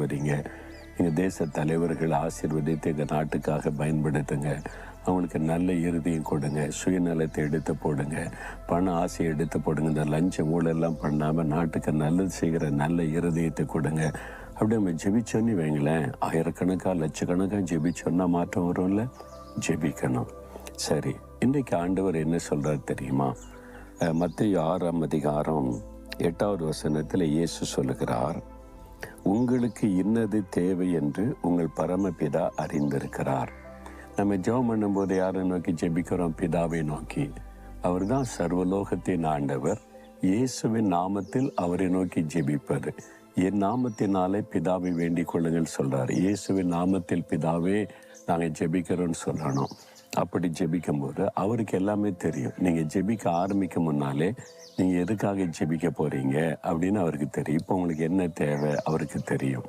வரீங்க. எங்கள் தேச தலைவர்கள் ஆசீர்வதித்து எங்கள் நாட்டுக்காக பயன்படுத்துங்க. அவங்களுக்கு நல்ல இறுதியும் கொடுங்க. சுயநலத்தை எடுத்து போடுங்க. பண ஆசையை எடுத்து போடுங்க. இந்த லஞ்சம் ஊழெல்லாம் பண்ணாமல் நாட்டுக்கு நல்லது செய்கிற நல்ல இருதயத்தை கொடுங்க. அப்படி நம்ம ஜெபிச்சோன்னு வைங்களேன், ஆயிரக்கணக்காக லட்சக்கணக்காக ஜெபிச்சோன்னா மாற்றம் வரும்ல. ஜெபிக்கணும். சரி, இன்றைக்கு ஆண்டவர் என்ன சொல்கிறார் தெரியுமா? மத்தேயு 6:8 இயேசு சொல்லுகிறார், உங்களுக்கு இன்னது தேவை என்று உங்கள் பரமபிதா அறிந்திருக்கிறார். நம்ம ஜெபம் பண்ணும்போது யாரை நோக்கி ஜெபிக்கிறோம்? பிதாவை நோக்கி. அவர் தான் சர்வலோகத்தின் ஆண்டவர். இயேசுவின் நாமத்தில் அவரை நோக்கி ஜெபிப்பது. என் நாமத்தினாலே பிதாவை வேண்டிக் கொள்ளுங்கள் சொல்கிறார். இயேசுவின் நாமத்தில் பிதாவே நாங்கள் ஜெபிக்கிறோன்னு சொல்லணும். அப்படி ஜெபிக்கும்போது அவருக்கு எல்லாமே தெரியும். நீங்கள் ஜெபிக்க ஆரம்பிக்க முன்னாலே நீங்கள் எதுக்காக ஜெபிக்க போகிறீங்க அப்படின்னு அவருக்கு தெரியும். இப்போ உங்களுக்கு என்ன தேவை அவருக்கு தெரியும்.